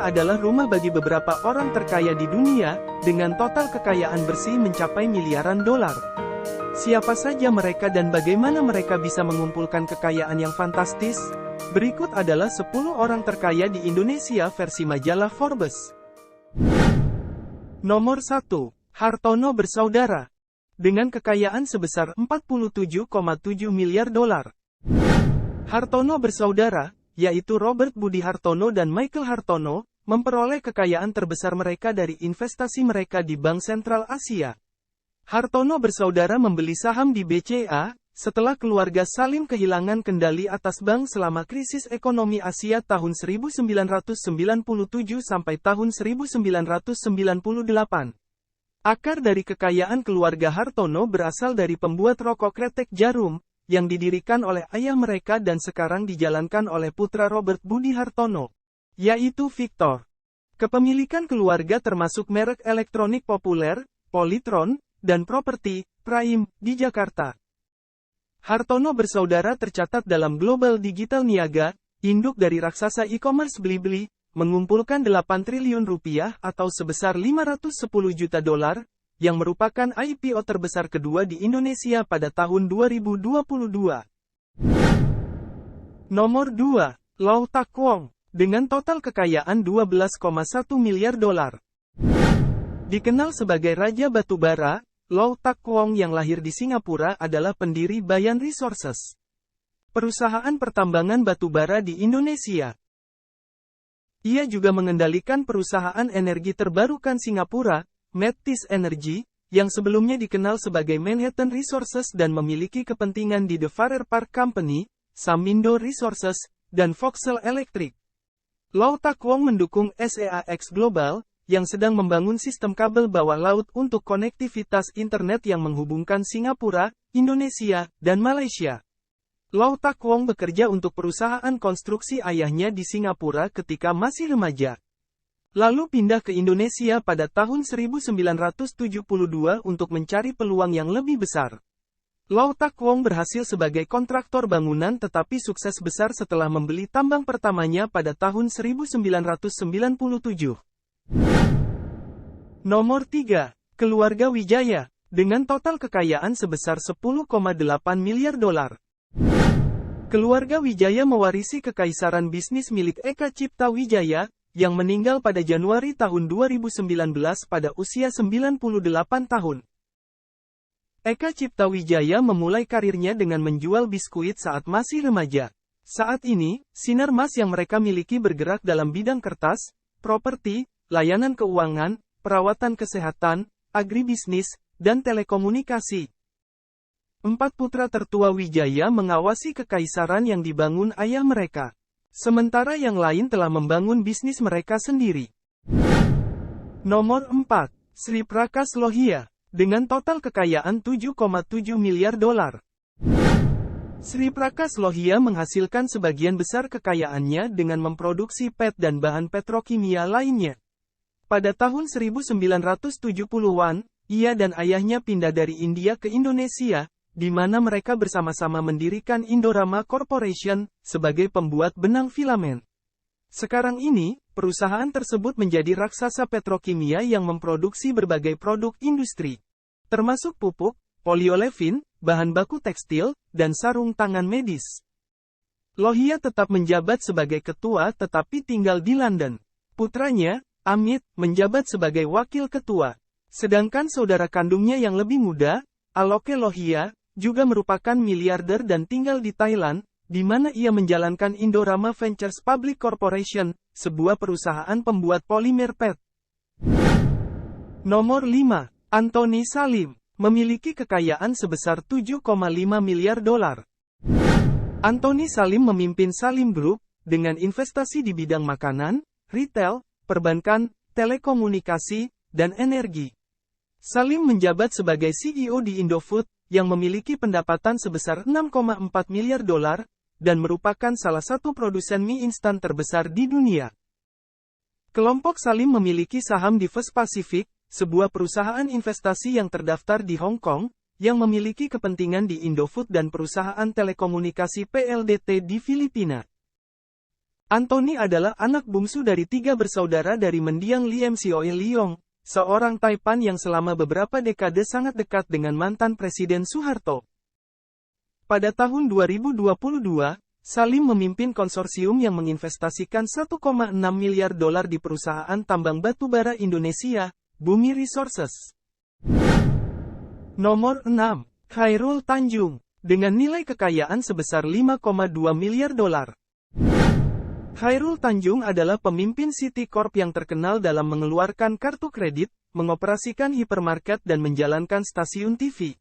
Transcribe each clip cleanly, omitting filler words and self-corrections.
adalah rumah bagi beberapa orang terkaya di dunia, dengan total kekayaan bersih mencapai miliaran dolar. Siapa saja mereka dan bagaimana mereka bisa mengumpulkan kekayaan yang fantastis? Berikut adalah 10 orang terkaya di Indonesia versi majalah Forbes. Nomor 1. Hartono bersaudara. Dengan kekayaan sebesar 47,7 miliar dolar. Hartono bersaudara, yaitu Robert Budi Hartono dan Michael Hartono, memperoleh kekayaan terbesar mereka dari investasi mereka di Bank Sentral Asia. Hartono bersaudara membeli saham di BCA, setelah keluarga Salim kehilangan kendali atas bank selama krisis ekonomi Asia tahun 1997 sampai tahun 1998. Akar dari kekayaan keluarga Hartono berasal dari pembuat rokok kretek Jarum, yang didirikan oleh ayah mereka dan sekarang dijalankan oleh putra Robert Budi Hartono, yaitu Victor. Kepemilikan keluarga termasuk merek elektronik populer, Polytron, dan properti, Prime, di Jakarta. Hartono bersaudara tercatat dalam Global Digital Niaga, induk dari raksasa e-commerce Blibli, mengumpulkan 8 triliun rupiah atau sebesar 510 juta dolar, yang merupakan IPO terbesar kedua di Indonesia pada tahun 2022. Nomor 2. Lau Tak Wong, dengan total kekayaan 12,1 miliar dolar. Dikenal sebagai Raja Batubara, Lau Tak Wong yang lahir di Singapura adalah pendiri Bayan Resources, perusahaan pertambangan batubara di Indonesia. Ia juga mengendalikan perusahaan energi terbarukan Singapura, Metis Energy, yang sebelumnya dikenal sebagai Manhattan Resources dan memiliki kepentingan di The Farrer Park Company, Samindo Resources, dan Vauxhall Electric. Lau Tak Wong mendukung SEAX Global, yang sedang membangun sistem kabel bawah laut untuk konektivitas internet yang menghubungkan Singapura, Indonesia, dan Malaysia. Lau Tak Wong bekerja untuk perusahaan konstruksi ayahnya di Singapura ketika masih remaja. Lalu pindah ke Indonesia pada tahun 1972 untuk mencari peluang yang lebih besar. Lau Tak Wong berhasil sebagai kontraktor bangunan tetapi sukses besar setelah membeli tambang pertamanya pada tahun 1997. Nomor 3. Keluarga Wijaya, dengan total kekayaan sebesar 10,8 miliar dolar. Keluarga Wijaya mewarisi kekaisaran bisnis milik Eka Cipta Wijaya, yang meninggal pada Januari tahun 2019 pada usia 98 tahun. Eka Cipta Wijaya memulai karirnya dengan menjual biskuit saat masih remaja. Saat ini, sinar mas yang mereka miliki bergerak dalam bidang kertas, properti, layanan keuangan, perawatan kesehatan, agribisnis, dan telekomunikasi. 4 putra tertua Wijaya mengawasi kekaisaran yang dibangun ayah mereka. Sementara yang lain telah membangun bisnis mereka sendiri. Nomor 4. Sri Prakas Lohia, dengan total kekayaan 7,7 miliar dolar. Sri Prakas Lohia menghasilkan sebagian besar kekayaannya dengan memproduksi PET dan bahan petrokimia lainnya. Pada tahun 1970-an, ia dan ayahnya pindah dari India ke Indonesia, di mana mereka bersama-sama mendirikan Indorama Corporation, sebagai pembuat benang filamen. Sekarang ini, perusahaan tersebut menjadi raksasa petrokimia yang memproduksi berbagai produk industri, termasuk pupuk, poliolefin, bahan baku tekstil, dan sarung tangan medis. Lohia tetap menjabat sebagai ketua tetapi tinggal di London. Putranya, Amit, menjabat sebagai wakil ketua. Sedangkan saudara kandungnya yang lebih muda, Aloke Lohia, juga merupakan miliarder dan tinggal di Thailand, di mana ia menjalankan Indorama Ventures Public Corporation, sebuah perusahaan pembuat polimer PET. Nomor 5. Anthony Salim, memiliki kekayaan sebesar 7,5 miliar dolar. Anthony Salim memimpin Salim Group, dengan investasi di bidang makanan, retail, perbankan, telekomunikasi, dan energi. Salim menjabat sebagai CEO di Indofood, yang memiliki pendapatan sebesar 6,4 miliar dolar, dan merupakan salah satu produsen mie instan terbesar di dunia. Kelompok Salim memiliki saham di First Pacific, sebuah perusahaan investasi yang terdaftar di Hong Kong, yang memiliki kepentingan di Indofood dan perusahaan telekomunikasi PLDT di Filipina. Anthony adalah anak bungsu dari 3 bersaudara dari mendiang Lim Sioe Liong, seorang Taipan yang selama beberapa dekade sangat dekat dengan mantan Presiden Soeharto. Pada tahun 2022, Salim memimpin konsorsium yang menginvestasikan 1,6 miliar dolar di perusahaan tambang batubara Indonesia, Bumi Resources. Nomor 6. Khairul Tanjung, dengan nilai kekayaan sebesar 5,2 miliar dolar. Khairul Tanjung adalah pemimpin Citicorp yang terkenal dalam mengeluarkan kartu kredit, mengoperasikan hipermarket dan menjalankan stasiun TV.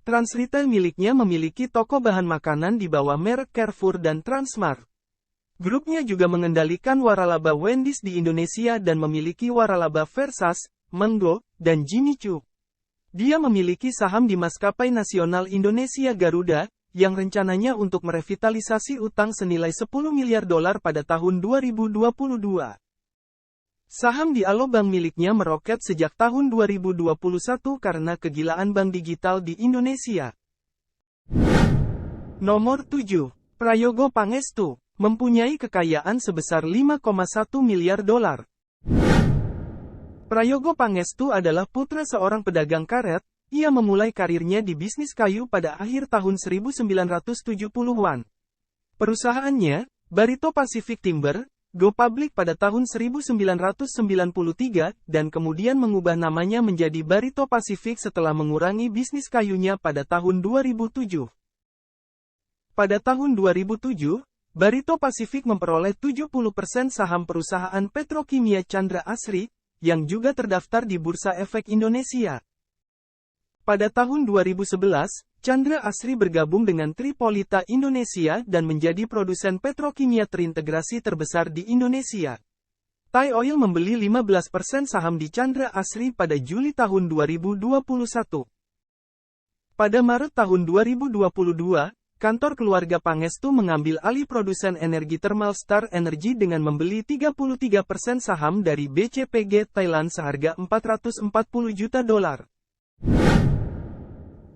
Transretail miliknya memiliki toko bahan makanan di bawah merek Carrefour dan Transmart. Grupnya juga mengendalikan waralaba Wendy's di Indonesia dan memiliki waralaba Versace, Mango, dan Jimmy Choo. Dia memiliki saham di maskapai nasional Indonesia Garuda, yang rencananya untuk merevitalisasi utang senilai 10 miliar dolar pada tahun 2022. Saham di Alobank miliknya meroket sejak tahun 2021 karena kegilaan bank digital di Indonesia. Nomor 7. Prayogo Pangestu, mempunyai kekayaan sebesar 5,1 miliar dolar. Prayogo Pangestu adalah putra seorang pedagang karet. Ia memulai karirnya di bisnis kayu pada akhir tahun 1970-an. Perusahaannya, Barito Pacific Timber, go public pada tahun 1993 dan kemudian mengubah namanya menjadi Barito Pacific setelah mengurangi bisnis kayunya pada tahun 2007. Pada tahun 2007, Barito Pacific memperoleh 70% saham perusahaan petrokimia Chandra Asri, yang juga terdaftar di Bursa Efek Indonesia. Pada tahun 2011, Chandra Asri bergabung dengan Tripolita Indonesia dan menjadi produsen petrokimia terintegrasi terbesar di Indonesia. Thai Oil membeli 15% saham di Chandra Asri pada Juli tahun 2021. Pada Maret tahun 2022, kantor keluarga Pangestu mengambil alih produsen energi thermal Star Energy dengan membeli 33% saham dari BCPG Thailand seharga 440 juta dolar.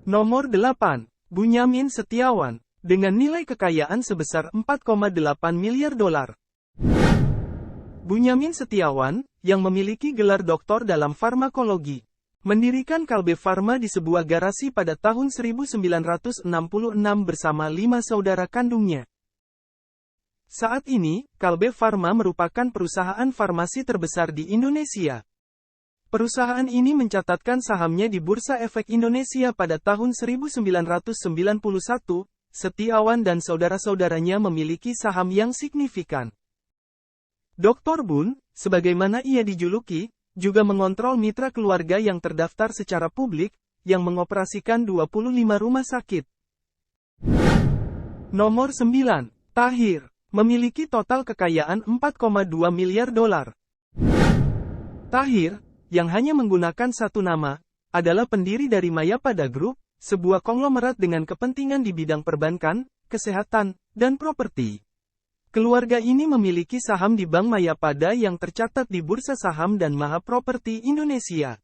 Nomor 8. Bunyamin Setiawan, dengan nilai kekayaan sebesar 4,8 miliar dolar. Bunyamin Setiawan, yang memiliki gelar doktor dalam farmakologi, mendirikan Kalbe Farma di sebuah garasi pada tahun 1966 bersama 5 saudara kandungnya. Saat ini, Kalbe Farma merupakan perusahaan farmasi terbesar di Indonesia. Perusahaan ini mencatatkan sahamnya di Bursa Efek Indonesia pada tahun 1991. Setiawan dan saudara-saudaranya memiliki saham yang signifikan. Dr. Bun, sebagaimana ia dijuluki, juga mengontrol mitra keluarga yang terdaftar secara publik, yang mengoperasikan 25 rumah sakit. Nomor 9. Tahir, memiliki total kekayaan 4,2 miliar dolar. Tahir, yang hanya menggunakan satu nama, adalah pendiri dari Mayapada Group, sebuah konglomerat dengan kepentingan di bidang perbankan, kesehatan, dan properti. Keluarga ini memiliki saham di Bank Mayapada yang tercatat di Bursa Saham dan Maha Properti Indonesia.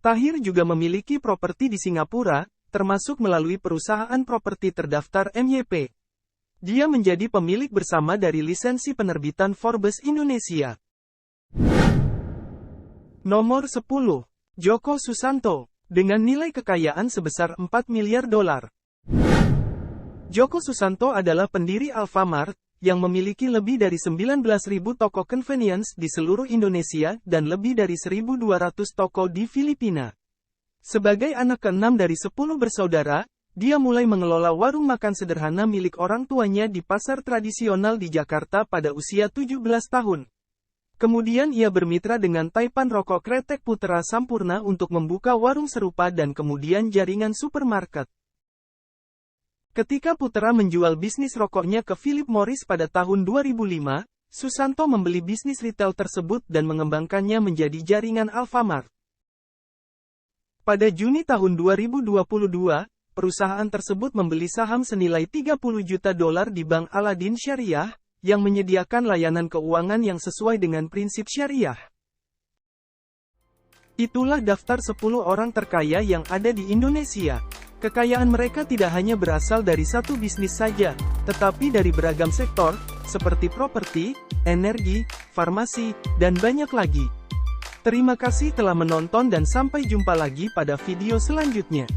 Tahir juga memiliki properti di Singapura, termasuk melalui perusahaan properti terdaftar MYP. Dia menjadi pemilik bersama dari lisensi penerbitan Forbes Indonesia. Nomor 10. Joko Susanto, dengan nilai kekayaan sebesar 4 miliar dolar. Joko Susanto adalah pendiri Alfamart, yang memiliki lebih dari 19.000 toko convenience di seluruh Indonesia dan lebih dari 1.200 toko di Filipina. Sebagai anak ke-6 dari 10 bersaudara, dia mulai mengelola warung makan sederhana milik orang tuanya di pasar tradisional di Jakarta pada usia 17 tahun. Kemudian ia bermitra dengan Taipan Rokok Kretek Putra Sampurna untuk membuka warung serupa dan kemudian jaringan supermarket. Ketika Putra menjual bisnis rokoknya ke Philip Morris pada tahun 2005, Susanto membeli bisnis retail tersebut dan mengembangkannya menjadi jaringan Alfamart. Pada Juni tahun 2022, perusahaan tersebut membeli saham senilai 30 juta dolar di Bank Aladin Syariah, yang menyediakan layanan keuangan yang sesuai dengan prinsip syariah. Itulah daftar 10 orang terkaya yang ada di Indonesia. Kekayaan mereka tidak hanya berasal dari satu bisnis saja, tetapi dari beragam sektor, seperti properti, energi, farmasi, dan banyak lagi. Terima kasih telah menonton dan sampai jumpa lagi pada video selanjutnya.